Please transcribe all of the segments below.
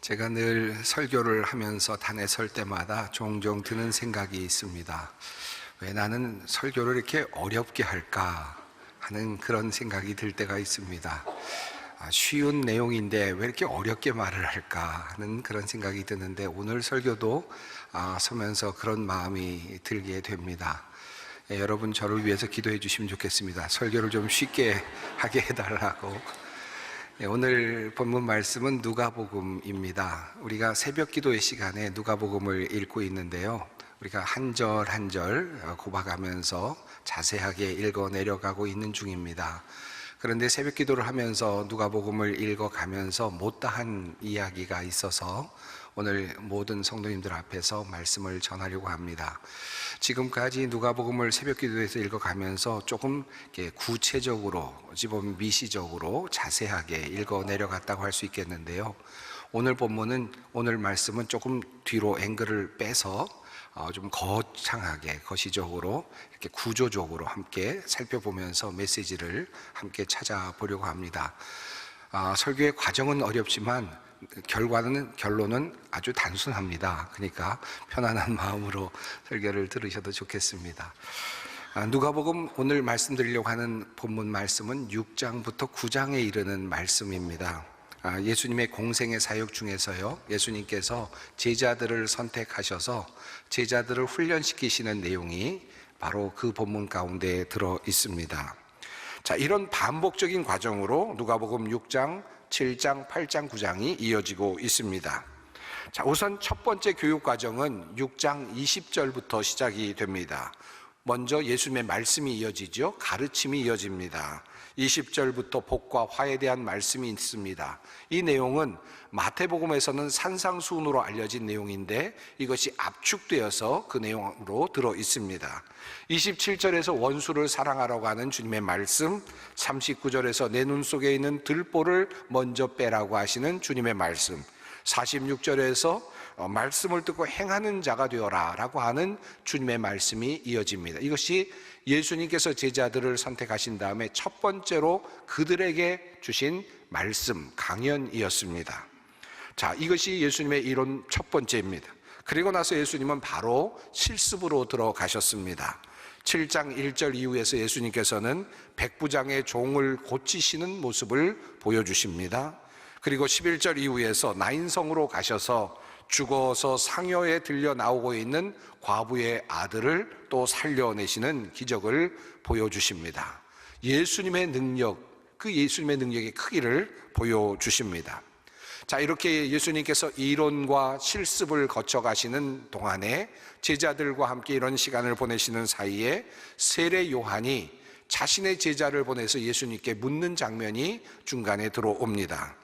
제가 늘 설교를 하면서 단에 설 때마다 종종 드는 생각이 있습니다. 왜 나는 설교를 이렇게 어렵게 할까 하는 그런 생각이 들 때가 있습니다. 쉬운 내용인데 왜 이렇게 어렵게 말을 할까 하는 그런 생각이 드는데, 오늘 설교도 서면서 그런 마음이 들게 됩니다. 여러분 저를 위해서 기도해 주시면 좋겠습니다. 설교를 좀 쉽게 하게 해달라고. 오늘 본문 말씀은 누가복음입니다. 우리가 새벽 기도의 시간에 누가복음을 읽고 있는데요, 우리가 한 절 한 절 곱아가면서 자세하게 읽어 내려가고 있는 중입니다. 그런데 새벽 기도를 하면서 누가복음을 읽어가면서 못다한 이야기가 있어서 오늘 모든 성도님들 앞에서 말씀을 전하려고 합니다. 지금까지 누가복음을 새벽 기도에서 읽어가면서 조금 구체적으로, 어찌 보면 미시적으로 자세하게 읽어 내려갔다고 할 수 있겠는데요, 오늘 본문은, 오늘 말씀은 조금 뒤로 앵글을 빼서 좀 거창하게, 거시적으로, 이렇게 구조적으로 함께 살펴보면서 메시지를 함께 찾아보려고 합니다. 설교의 과정은 어렵지만 결론은 아주 단순합니다. 그러니까 편안한 마음으로 설교를 들으셔도 좋겠습니다. 누가복음 오늘 말씀드리려고 하는 본문 말씀은 6장부터 9장에 이르는 말씀입니다. 예수님의 공생의 사역 중에서요, 예수님께서 제자들을 선택하셔서 제자들을 훈련시키시는 내용이 바로 그 본문 가운데 들어 있습니다. 자, 이런 반복적인 과정으로 누가복음 6장, 7장, 8장, 9장이 이어지고 있습니다. 자, 우선 첫 번째 교육 과정은 6장 20절부터 시작이 됩니다. 먼저 예수님의 말씀이 이어지죠. 가르침이 이어집니다. 20절부터 복과 화에 대한 말씀이 있습니다. 이 내용은 마태복음에서는 산상수훈으로 알려진 내용인데 이것이 압축되어서 그 내용으로 들어 있습니다. 27절에서 원수를 사랑하라고 하는 주님의 말씀, 39절에서 내 눈 속에 있는 들보를 먼저 빼라고 하시는 주님의 말씀, 46절에서 말씀을 듣고 행하는 자가 되어라 라고 하는 주님의 말씀이 이어집니다. 이것이 예수님께서 제자들을 선택하신 다음에 첫 번째로 그들에게 주신 말씀, 강연이었습니다. 자, 이것이 예수님의 이론 첫 번째입니다. 그리고 나서 예수님은 바로 실습으로 들어가셨습니다. 7장 1절 이후에서 예수님께서는 백부장의 종을 고치시는 모습을 보여주십니다. 그리고 11절 이후에서 나인성으로 가셔서 죽어서 상여에 들려 나오고 있는 과부의 아들을 또 살려내시는 기적을 보여주십니다. 예수님의 능력, 그 예수님의 능력의 크기를 보여주십니다. 자, 이렇게 예수님께서 이론과 실습을 거쳐가시는 동안에 제자들과 함께 이런 시간을 보내시는 사이에 세례 요한이 자신의 제자를 보내서 예수님께 묻는 장면이 중간에 들어옵니다.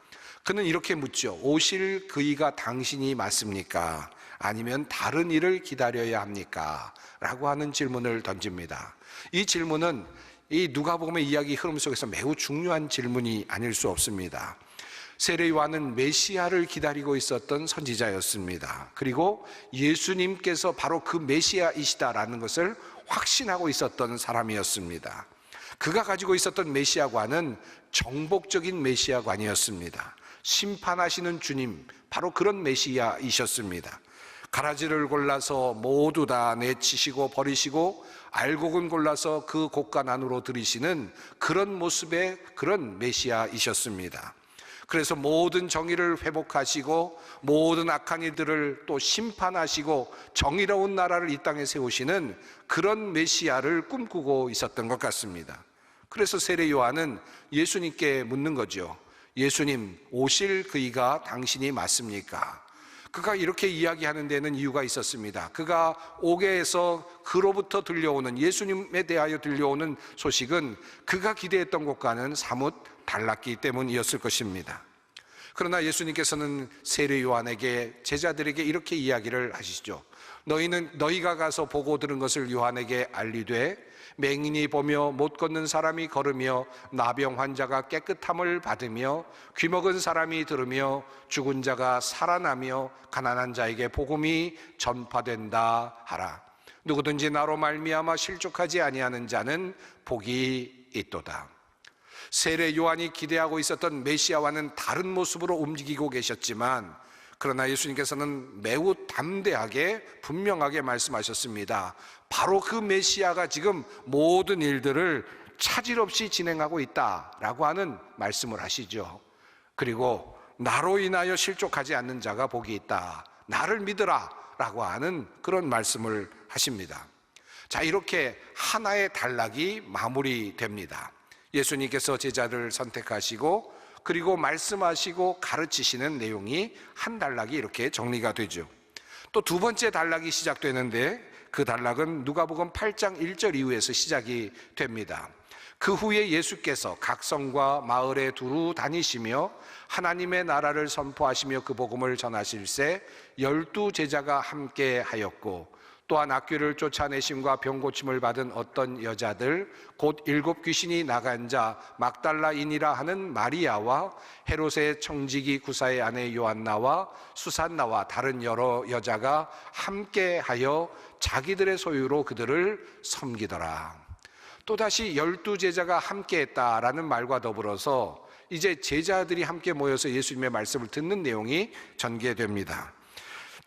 그는 이렇게 묻죠. 오실 그이가 당신이 맞습니까? 아니면 다른 이를 기다려야 합니까? 라고 하는 질문을 던집니다. 이 질문은 이 누가복음의 이야기 흐름 속에서 매우 중요한 질문이 아닐 수 없습니다. 세례 요한은 메시아를 기다리고 있었던 선지자였습니다. 그리고 예수님께서 바로 그 메시아이시다라는 것을 확신하고 있었던 사람이었습니다. 그가 가지고 있었던 메시아관은 정복적인 메시아관이었습니다. 심판하시는 주님, 바로 그런 메시아이셨습니다. 가라지를 골라서 모두 다 내치시고 버리시고 알곡은 골라서 그 곳간 안으로 들이시는 그런 모습의 그런 메시아이셨습니다. 그래서 모든 정의를 회복하시고 모든 악한 이들을 또 심판하시고 정의로운 나라를 이 땅에 세우시는 그런 메시아를 꿈꾸고 있었던 것 같습니다. 그래서 세례 요한은 예수님께 묻는 거죠. 예수님, 오실 그이가 당신이 맞습니까? 그가 이렇게 이야기하는 데는 이유가 있었습니다. 그가 오게 해서 그로부터 들려오는, 예수님에 대하여 들려오는 소식은 그가 기대했던 것과는 사뭇 달랐기 때문이었을 것입니다. 그러나 예수님께서는 세례 요한에게, 제자들에게 이렇게 이야기를 하시죠. 너희가 가서 보고 들은 것을 요한에게 알리되 맹인이 보며 못 걷는 사람이 걸으며 나병 환자가 깨끗함을 받으며 귀먹은 사람이 들으며 죽은 자가 살아나며 가난한 자에게 복음이 전파된다 하라. 누구든지 나로 말미암아 실족하지 아니하는 자는 복이 있도다. 세례 요한이 기대하고 있었던 메시아와는 다른 모습으로 움직이고 계셨지만, 그러나 예수님께서는 매우 담대하게 분명하게 말씀하셨습니다. 바로 그 메시아가 지금 모든 일들을 차질 없이 진행하고 있다라고 하는 말씀을 하시죠. 그리고 나로 인하여 실족하지 않는 자가 복이 있다, 나를 믿으라 라고 하는 그런 말씀을 하십니다. 자, 이렇게 하나의 단락이 마무리됩니다. 예수님께서 제자를 선택하시고 그리고 말씀하시고 가르치시는 내용이 한 단락이 이렇게 정리가 되죠. 또 두 번째 단락이 시작되는데, 그 단락은 누가복음 8장 1절 이후에서 시작이 됩니다. 그 후에 예수께서 각 성과 마을에 두루 다니시며 하나님의 나라를 선포하시며 그 복음을 전하실새 12 제자가 함께 하였고, 또한 악귀를 쫓아내심과 병 고침을 받은 어떤 여자들, 곧 7 귀신이 나간 자 막달라인이라 하는 마리아와 헤롯의 청지기 구사의 아내 요한나와 수산나와 다른 여러 여자가 함께하여 자기들의 소유로 그들을 섬기더라. 또다시 12 제자가 함께했다라는 말과 더불어서 이제 제자들이 함께 모여서 예수님의 말씀을 듣는 내용이 전개됩니다.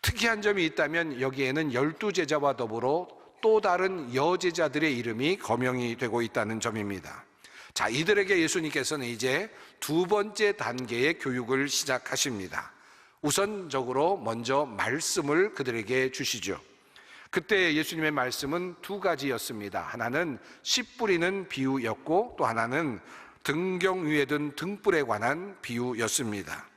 특이한 점이 있다면 여기에는 12 제자와 더불어 또 다른 여제자들의 이름이 거명이 되고 있다는 점입니다. 자, 이들에게 예수님께서는 이제 두 번째 단계의 교육을 시작하십니다. 우선적으로 먼저 말씀을 그들에게 주시죠. 그때 예수님의 말씀은 두 가지였습니다. 하나는 씨 뿌리는 비유였고, 또 하나는 등경 위에 든 등불에 관한 비유였습니다.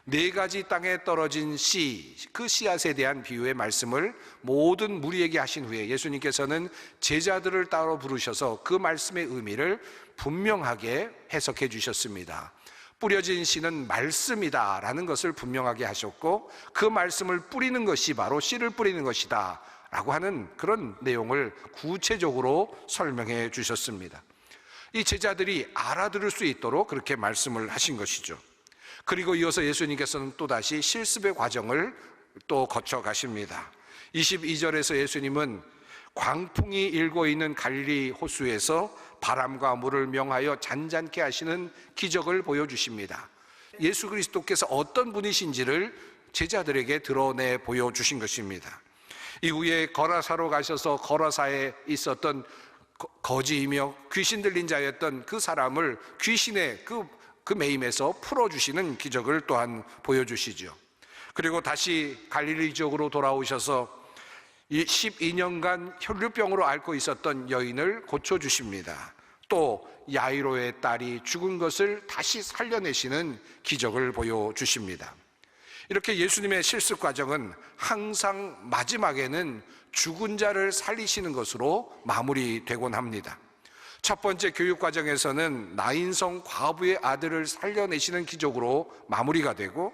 4가지 땅에 떨어진 씨, 그 씨앗에 대한 비유의 말씀을 모든 무리에게 하신 후에 예수님께서는 제자들을 따로 부르셔서 그 말씀의 의미를 분명하게 해석해 주셨습니다. 뿌려진 씨는 말씀이다 라는 것을 분명하게 하셨고, 그 말씀을 뿌리는 것이 바로 씨를 뿌리는 것이다 라고 하는 그런 내용을 구체적으로 설명해 주셨습니다. 이 제자들이 알아들을 수 있도록 그렇게 말씀을 하신 것이죠. 그리고 이어서 예수님께서는 또다시 실습의 과정을 또 거쳐 가십니다. 22절에서 예수님은 광풍이 일고 있는 갈릴리 호수에서 바람과 물을 명하여 잔잔케 하시는 기적을 보여주십니다. 예수 그리스도께서 어떤 분이신지를 제자들에게 드러내 보여주신 것입니다. 이후에 거라사로 가셔서 거라사에 있었던 거지이며 귀신 들린 자였던 그 사람을 귀신의 그 매임에서 풀어주시는 기적을 또한 보여주시죠. 그리고 다시 갈릴리 지역으로 돌아오셔서 12년간 혈류병으로 앓고 있었던 여인을 고쳐주십니다. 또 야이로의 딸이 죽은 것을 다시 살려내시는 기적을 보여주십니다. 이렇게 예수님의 실습 과정은 항상 마지막에는 죽은 자를 살리시는 것으로 마무리되곤 합니다. 첫 번째 교육 과정에서는 나인성 과부의 아들을 살려내시는 기적으로 마무리가 되고,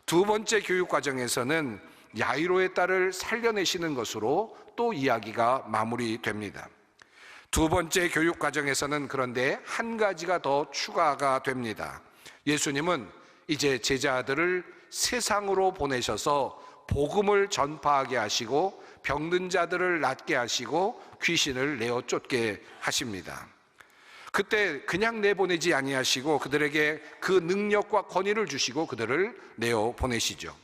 두 번째 교육 과정에서는 야이로의 딸을 살려내시는 것으로 또 이야기가 마무리됩니다. 두 번째 교육 과정에서는 그런데 한 가지가 더 추가가 됩니다. 예수님은 이제 제자들을 세상으로 보내셔서 복음을 전파하게 하시고 병든 자들을 낫게 하시고 귀신을 내어 쫓게 하십니다. 그때 그냥 내보내지 아니하시고 그들에게 그 능력과 권위를 주시고 그들을 내어 보내시죠.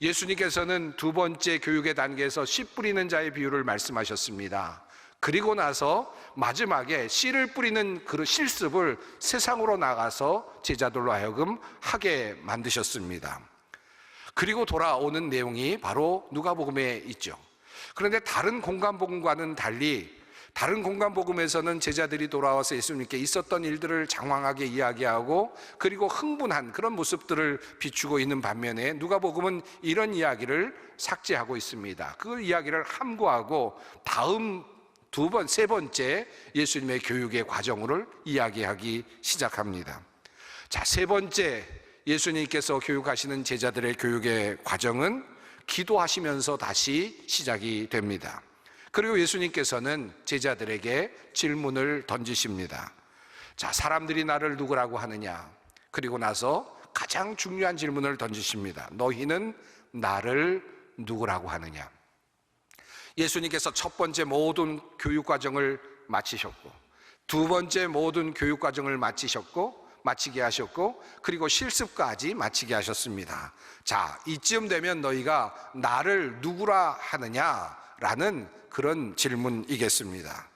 예수님께서는 두 번째 교육의 단계에서 씨 뿌리는 자의 비유를 말씀하셨습니다. 그리고 나서 마지막에 씨를 뿌리는 그 실습을 세상으로 나가서 제자들로 하여금 하게 만드셨습니다. 그리고 돌아오는 내용이 바로 누가복음에 있죠. 그런데 다른 공간복음과는 달리 다른 공간복음에서는 제자들이 돌아와서 예수님께 있었던 일들을 장황하게 이야기하고 그리고 흥분한 그런 모습들을 비추고 있는 반면에 누가복음은 이런 이야기를 삭제하고 있습니다. 그 이야기를 함구하고 다음 세 번째 예수님의 교육의 과정을 이야기하기 시작합니다. 자, 세 번째 예수님께서 교육하시는 제자들의 교육의 과정은 기도하시면서 다시 시작이 됩니다. 그리고 예수님께서는 제자들에게 질문을 던지십니다. 자, 사람들이 나를 누구라고 하느냐? 그리고 나서 가장 중요한 질문을 던지십니다. 너희는 나를 누구라고 하느냐? 예수님께서 첫 번째 모든 교육과정을 마치셨고, 두 번째 모든 교육과정을 마치게 하셨고, 그리고 실습까지 마치게 하셨습니다. 자, 이쯤 되면 너희가 나를 누구라 하느냐라는 그런 질문이겠습니다.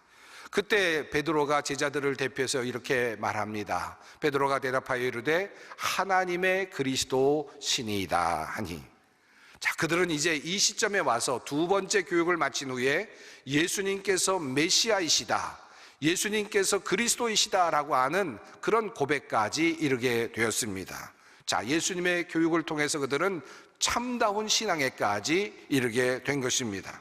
그때 베드로가 제자들을 대표해서 이렇게 말합니다. 베드로가 대답하여 이르되 하나님의 그리스도 신이다 하니. 자, 그들은 이제 이 시점에 와서 두 번째 교육을 마친 후에 예수님께서 메시아이시다, 예수님께서 그리스도이시다라고 하는 그런 고백까지 이르게 되었습니다. 자, 예수님의 교육을 통해서 그들은 참다운 신앙에까지 이르게 된 것입니다.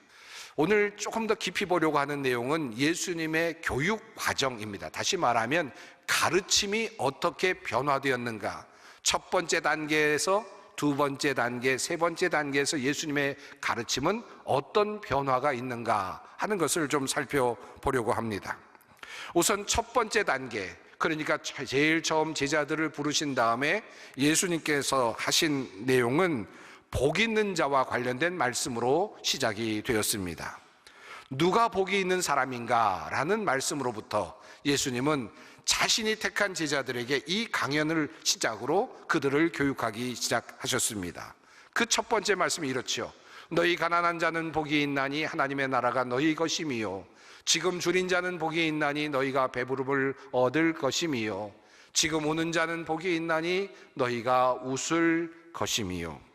오늘 조금 더 깊이 보려고 하는 내용은 예수님의 교육 과정입니다. 다시 말하면 가르침이 어떻게 변화되었는가, 첫 번째 단계에서 두 번째 단계, 세 번째 단계에서 예수님의 가르침은 어떤 변화가 있는가 하는 것을 좀 살펴보려고 합니다. 우선 첫 번째 단계, 그러니까 제일 처음 제자들을 부르신 다음에 예수님께서 하신 내용은 복 있는 자와 관련된 말씀으로 시작이 되었습니다. 누가 복이 있는 사람인가 라는 말씀으로부터 예수님은 자신이 택한 제자들에게 이 강연을 시작으로 그들을 교육하기 시작하셨습니다. 그 첫 번째 말씀이 이렇죠. 너희 가난한 자는 복이 있나니 하나님의 나라가 너희 것임이요, 지금 줄인 자는 복이 있나니 너희가 배부름을 얻을 것임이요, 지금 우는 자는 복이 있나니 너희가 웃을 것임이요.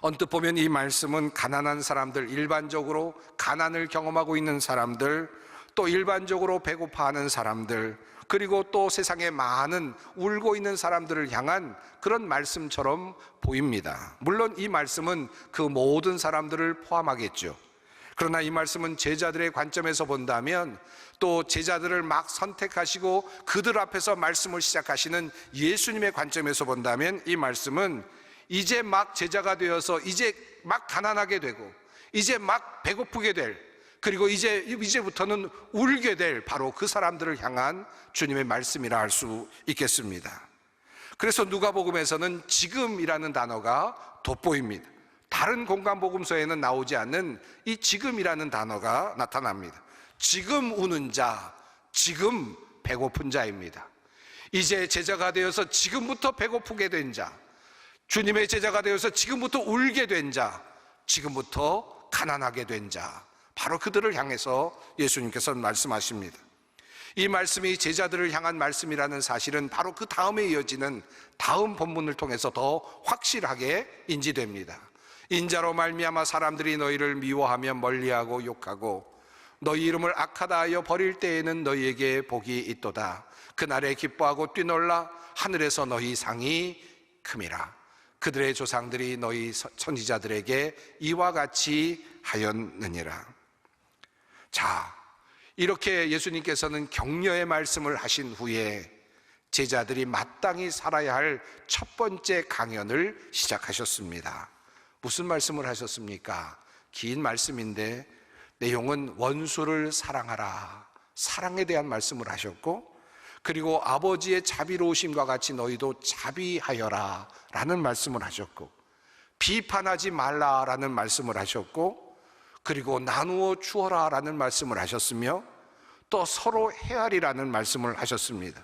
언뜻 보면 이 말씀은 가난한 사람들, 일반적으로 가난을 경험하고 있는 사람들, 또 일반적으로 배고파하는 사람들, 그리고 또 세상에 많은 울고 있는 사람들을 향한 그런 말씀처럼 보입니다. 물론 이 말씀은 그 모든 사람들을 포함하겠죠. 그러나 이 말씀은 제자들의 관점에서 본다면, 또 제자들을 막 선택하시고 그들 앞에서 말씀을 시작하시는 예수님의 관점에서 본다면 이 말씀은 이제 막 제자가 되어서 이제 막 가난하게 되고 이제 막 배고프게 될, 그리고 이제부터는 울게 될 바로 그 사람들을 향한 주님의 말씀이라 할 수 있겠습니다. 그래서 누가복음에서는 지금이라는 단어가 돋보입니다. 다른 공간복음서에는 나오지 않는 이 지금이라는 단어가 나타납니다. 지금 우는 자, 지금 배고픈 자입니다. 이제 제자가 되어서 지금부터 배고프게 된 자, 주님의 제자가 되어서 지금부터 울게 된 자, 지금부터 가난하게 된 자, 바로 그들을 향해서 예수님께서 말씀하십니다. 이 말씀이 제자들을 향한 말씀이라는 사실은 바로 그 다음에 이어지는 다음 본문을 통해서 더 확실하게 인지됩니다. 인자로 말미암아 사람들이 너희를 미워하며 멀리하고 욕하고 너희 이름을 악하다 하여 버릴 때에는 너희에게 복이 있도다. 그날에 기뻐하고 뛰놀라 하늘에서 너희 상이 큼이라. 그들의 조상들이 너희 선지자들에게 이와 같이 하였느니라. 자, 이렇게 예수님께서는 격려의 말씀을 하신 후에 제자들이 마땅히 살아야 할 첫 번째 강연을 시작하셨습니다. 무슨 말씀을 하셨습니까? 긴 말씀인데 내용은 원수를 사랑하라, 사랑에 대한 말씀을 하셨고, 그리고 아버지의 자비로우심과 같이 너희도 자비하여라 라는 말씀을 하셨고, 비판하지 말라 라는 말씀을 하셨고, 그리고 나누어 주어라 라는 말씀을 하셨으며, 또 서로 헤아리라는 말씀을 하셨습니다.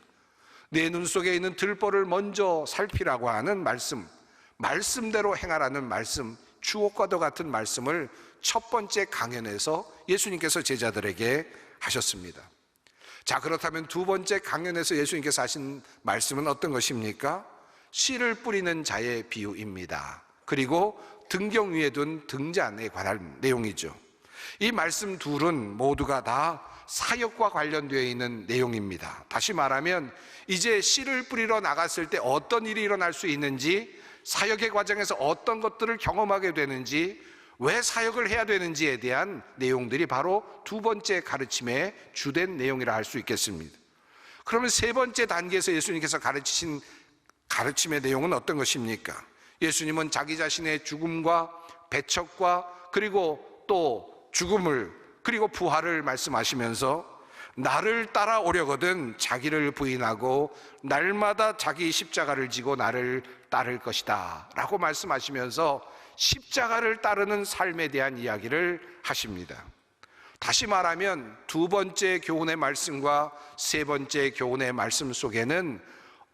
내 눈 속에 있는 들보를 먼저 살피라고 하는 말씀, 말씀대로 행하라는 말씀, 주옥과도 같은 말씀을 첫 번째 강연에서 예수님께서 제자들에게 하셨습니다. 자, 그렇다면 두 번째 강연에서 예수님께서 하신 말씀은 어떤 것입니까? 씨를 뿌리는 자의 비유입니다. 그리고 등경 위에 둔 등잔에 관한 내용이죠. 이 말씀 둘은 모두가 다 사역과 관련되어 있는 내용입니다. 다시 말하면 이제 씨를 뿌리러 나갔을 때 어떤 일이 일어날 수 있는지, 사역의 과정에서 어떤 것들을 경험하게 되는지, 왜 사역을 해야 되는지에 대한 내용들이 바로 두 번째 가르침의 주된 내용이라 할 수 있겠습니다. 그러면 세 번째 단계에서 예수님께서 가르치신 가르침의 내용은 어떤 것입니까? 예수님은 자기 자신의 죽음과 배척과 그리고 또 죽음을 그리고 부활을 말씀하시면서 나를 따라오려거든 자기를 부인하고 날마다 자기 십자가를 지고 나를 따를 것이다 라고 말씀하시면서 십자가를 따르는 삶에 대한 이야기를 하십니다. 다시 말하면 두 번째 교훈의 말씀과 세 번째 교훈의 말씀 속에는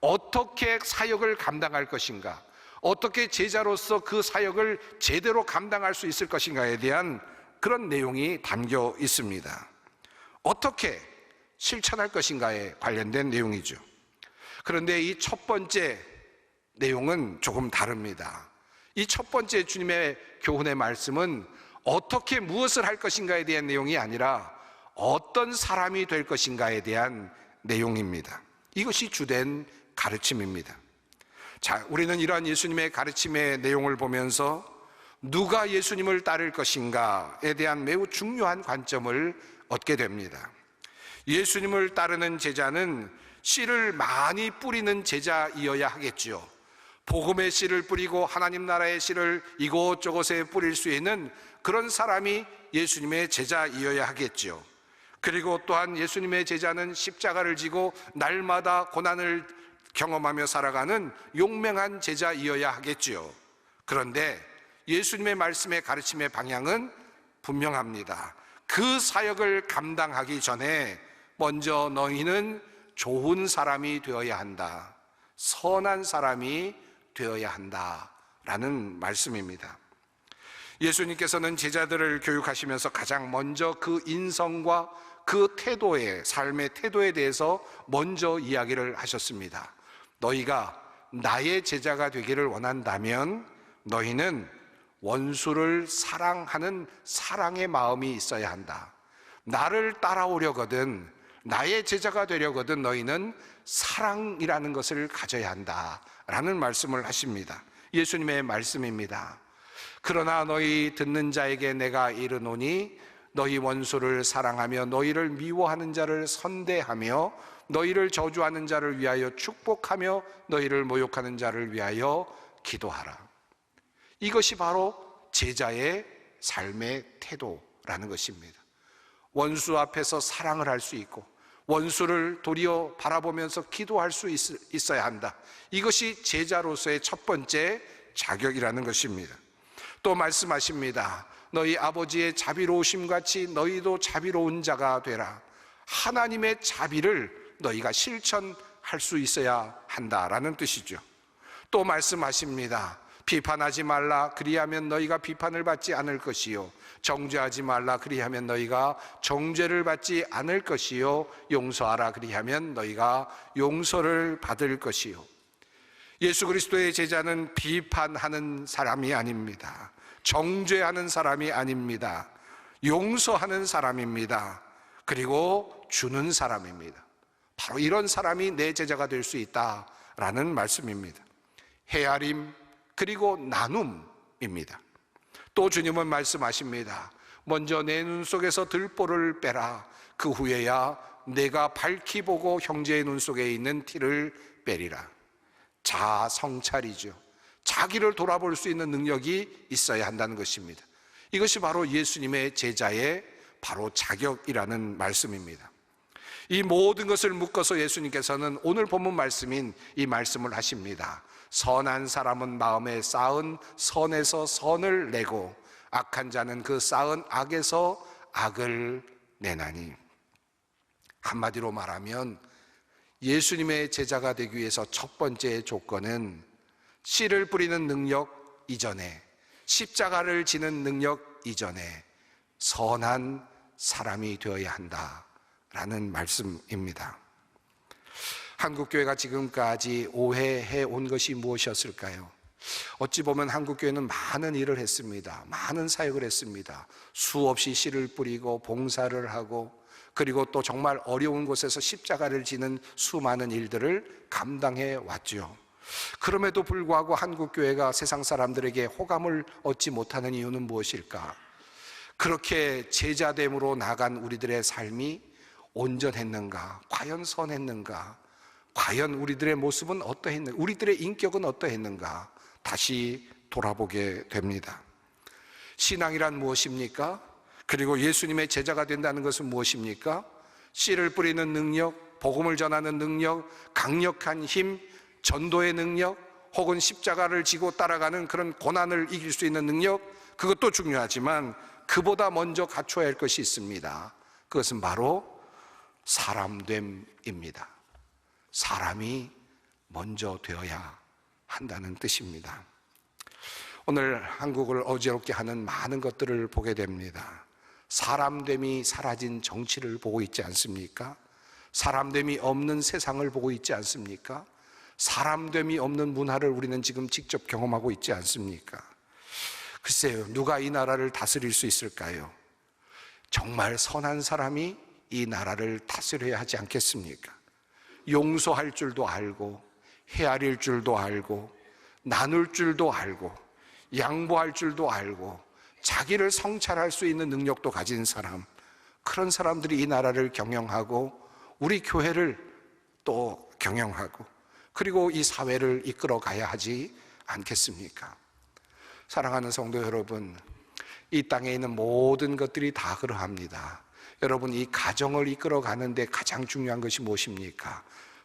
어떻게 사역을 감당할 것인가, 어떻게 제자로서 그 사역을 제대로 감당할 수 있을 것인가에 대한 그런 내용이 담겨 있습니다. 어떻게 실천할 것인가에 관련된 내용이죠. 그런데 이 첫 번째 내용은 조금 다릅니다. 이 첫 번째 주님의 교훈의 말씀은 어떻게 무엇을 할 것인가에 대한 내용이 아니라 어떤 사람이 될 것인가에 대한 내용입니다. 이것이 주된 가르침입니다. 자, 우리는 이러한 예수님의 가르침의 내용을 보면서 누가 예수님을 따를 것인가에 대한 매우 중요한 관점을 얻게 됩니다. 예수님을 따르는 제자는 씨를 많이 뿌리는 제자이어야 하겠지요. 복음의 씨를 뿌리고 하나님 나라의 씨를 이곳저곳에 뿌릴 수 있는 그런 사람이 예수님의 제자이어야 하겠지요. 그리고 또한 예수님의 제자는 십자가를 지고 날마다 고난을 경험하며 살아가는 용맹한 제자이어야 하겠지요. 그런데 예수님의 말씀의 가르침의 방향은 분명합니다. 그 사역을 감당하기 전에 먼저 너희는 좋은 사람이 되어야 한다, 선한 사람이 되어야 한다라는 말씀입니다. 예수님께서는 제자들을 교육하시면서 가장 먼저 그 인성과 그 태도의, 삶의 태도에 대해서 먼저 이야기를 하셨습니다. 너희가 나의 제자가 되기를 원한다면 너희는 원수를 사랑하는 사랑의 마음이 있어야 한다. 나를 따라오려거든, 나의 제자가 되려거든 너희는 사랑이라는 것을 가져야 한다라는 말씀을 하십니다. 예수님의 말씀입니다. 그러나 너희 듣는 자에게 내가 이르노니 너희 원수를 사랑하며 너희를 미워하는 자를 선대하며 너희를 저주하는 자를 위하여 축복하며 너희를 모욕하는 자를 위하여 기도하라. 이것이 바로 제자의 삶의 태도라는 것입니다. 원수 앞에서 사랑을 할 수 있고 원수를 도리어 바라보면서 기도할 수 있어야 한다. 이것이 제자로서의 첫 번째 자격이라는 것입니다. 또 말씀하십니다. 너희 아버지의 자비로우심 같이 너희도 자비로운 자가 되라. 하나님의 자비를 너희가 실천할 수 있어야 한다라는 뜻이죠. 또 말씀하십니다. 비판하지 말라. 그리하면 너희가 비판을 받지 않을 것이요, 정죄하지 말라. 그리하면 너희가 정죄를 받지 않을 것이요, 용서하라. 그리하면 너희가 용서를 받을 것이요. 예수 그리스도의 제자는 비판하는 사람이 아닙니다. 정죄하는 사람이 아닙니다. 용서하는 사람입니다. 그리고 주는 사람입니다. 바로 이런 사람이 내 제자가 될 수 있다라는 말씀입니다. 헤아림 그리고 나눔입니다. 또 주님은 말씀하십니다. 먼저 내 눈 속에서 들보를 빼라. 그 후에야 내가 밝히 보고 형제의 눈 속에 있는 티를 빼리라. 자아 성찰이죠. 자기를 돌아볼 수 있는 능력이 있어야 한다는 것입니다. 이것이 바로 예수님의 제자의 바로 자격이라는 말씀입니다. 이 모든 것을 묶어서 예수님께서는 오늘 본문 말씀인 이 말씀을 하십니다. 선한 사람은 마음에 쌓은 선에서 선을 내고 악한 자는 그 쌓은 악에서 악을 내나니. 한마디로 말하면 예수님의 제자가 되기 위해서 첫 번째 조건은 씨를 뿌리는 능력 이전에, 십자가를 지는 능력 이전에 선한 사람이 되어야 한다라는 말씀입니다. 한국교회가 지금까지 오해해 온 것이 무엇이었을까요? 어찌 보면 한국교회는 많은 일을 했습니다. 많은 사역을 했습니다. 수없이 씨를 뿌리고 봉사를 하고, 그리고 또 정말 어려운 곳에서 십자가를 지는 수많은 일들을 감당해 왔죠. 그럼에도 불구하고 한국교회가 세상 사람들에게 호감을 얻지 못하는 이유는 무엇일까? 그렇게 제자됨으로 나간 우리들의 삶이 온전했는가? 과연 선했는가? 과연 우리들의 모습은 어떠했는가? 우리들의 인격은 어떠했는가? 다시 돌아보게 됩니다. 신앙이란 무엇입니까? 그리고 예수님의 제자가 된다는 것은 무엇입니까? 씨를 뿌리는 능력, 복음을 전하는 능력, 강력한 힘, 전도의 능력, 혹은 십자가를 지고 따라가는 그런 고난을 이길 수 있는 능력, 그것도 중요하지만 그보다 먼저 갖춰야 할 것이 있습니다. 그것은 바로 사람됨입니다. 사람이 먼저 되어야 한다는 뜻입니다. 오늘 한국을 어지럽게 하는 많은 것들을 보게 됩니다. 사람됨이 사라진 정치를 보고 있지 않습니까? 사람됨이 없는 세상을 보고 있지 않습니까? 사람됨이 없는 문화를 우리는 지금 직접 경험하고 있지 않습니까? 글쎄요, 누가 이 나라를 다스릴 수 있을까요? 정말 선한 사람이 이 나라를 다스려야 하지 않겠습니까? 용서할 줄도 알고, 헤아릴 줄도 알고, 나눌 줄도 알고, 양보할 줄도 알고, 자기를 성찰할 수 있는 능력도 가진 사람, 그런 사람들이 이 나라를 경영하고 우리 교회를 또 경영하고 그리고 이 사회를 이끌어 가야 하지 않겠습니까? 사랑하는 성도 여러분, 이 땅에 있는 모든 것들이 다 그러합니다. 여러분, 이 가정을 이끌어 가는데 가장 중요한 것이 무엇입니까?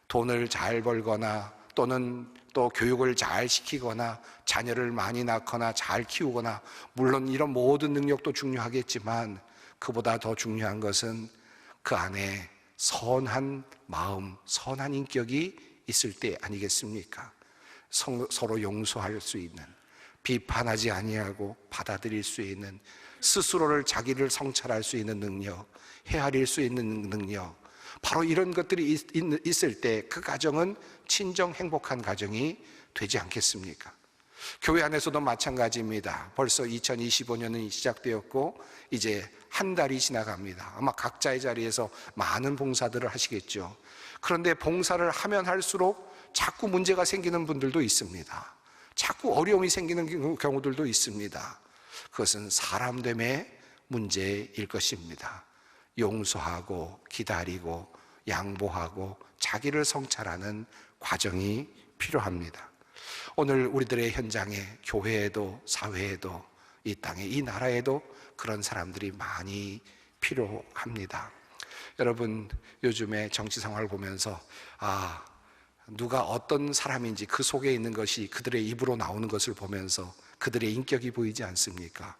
돈을 잘 벌거나 또는 또 교육을 잘 시키거나 자녀를 많이 낳거나 잘 키우거나, 물론 이런 모든 능력도 중요하겠지만 그보다 더 중요한 것은 그 안에 선한 마음, 선한 인격이 있을 때 아니겠습니까? 서로 용서할 수 있는, 비판하지 아니하고 받아들일 수 있는, 스스로를 자기를 성찰할 수 있는 능력, 헤아릴 수 있는 능력, 바로 이런 것들이 있을 때 그 가정은 친정 행복한 가정이 되지 않겠습니까? 교회 안에서도 마찬가지입니다. 벌써 2025년은 시작되었고 이제 한 달이 지나갑니다. 아마 각자의 자리에서 많은 봉사들을 하시겠죠. 그런데 봉사를 하면 할수록 자꾸 문제가 생기는 분들도 있습니다. 자꾸 어려움이 생기는 경우들도 있습니다. 그것은 사람됨의 문제일 것입니다. 용서하고 기다리고 양보하고 자기를 성찰하는 과정이 필요합니다. 오늘 우리들의 현장에, 교회에도 사회에도 이 땅에, 이 나라에도 그런 사람들이 많이 필요합니다. 여러분, 요즘에 정치 상황을 보면서 누가 어떤 사람인지 그 속에 있는 것이 그들의 입으로 나오는 것을 보면서 그들의 인격이 보이지 않습니까?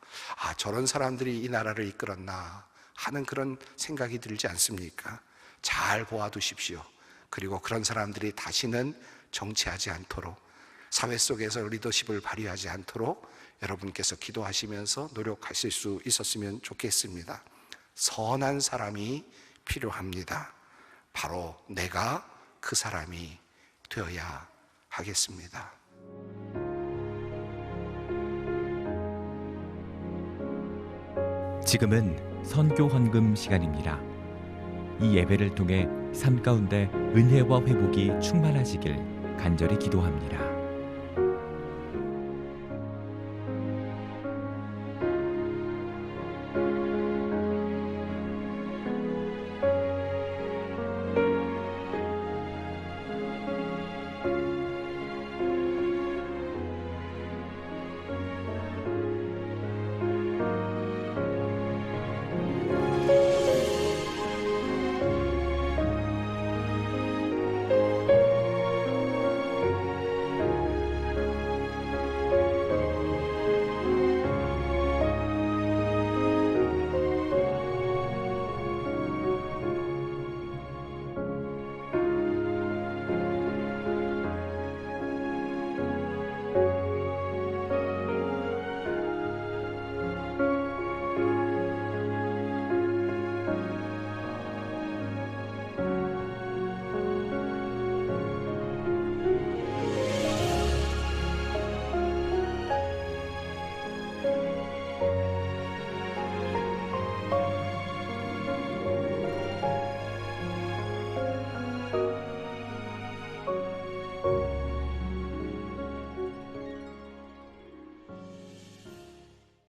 저런 사람들이 이 나라를 이끌었나 하는 그런 생각이 들지 않습니까? 잘 보아두십시오. 그리고 그런 사람들이 다시는 정치하지 않도록, 사회 속에서 리더십을 발휘하지 않도록 여러분께서 기도하시면서 노력하실 수 있었으면 좋겠습니다. 선한 사람이 필요합니다. 바로 내가 그 사람이 되어야 하겠습니다. 지금은 선교 헌금 시간입니다. 이 예배를 통해 삶 가운데 은혜와 회복이 충만하시길 간절히 기도합니다.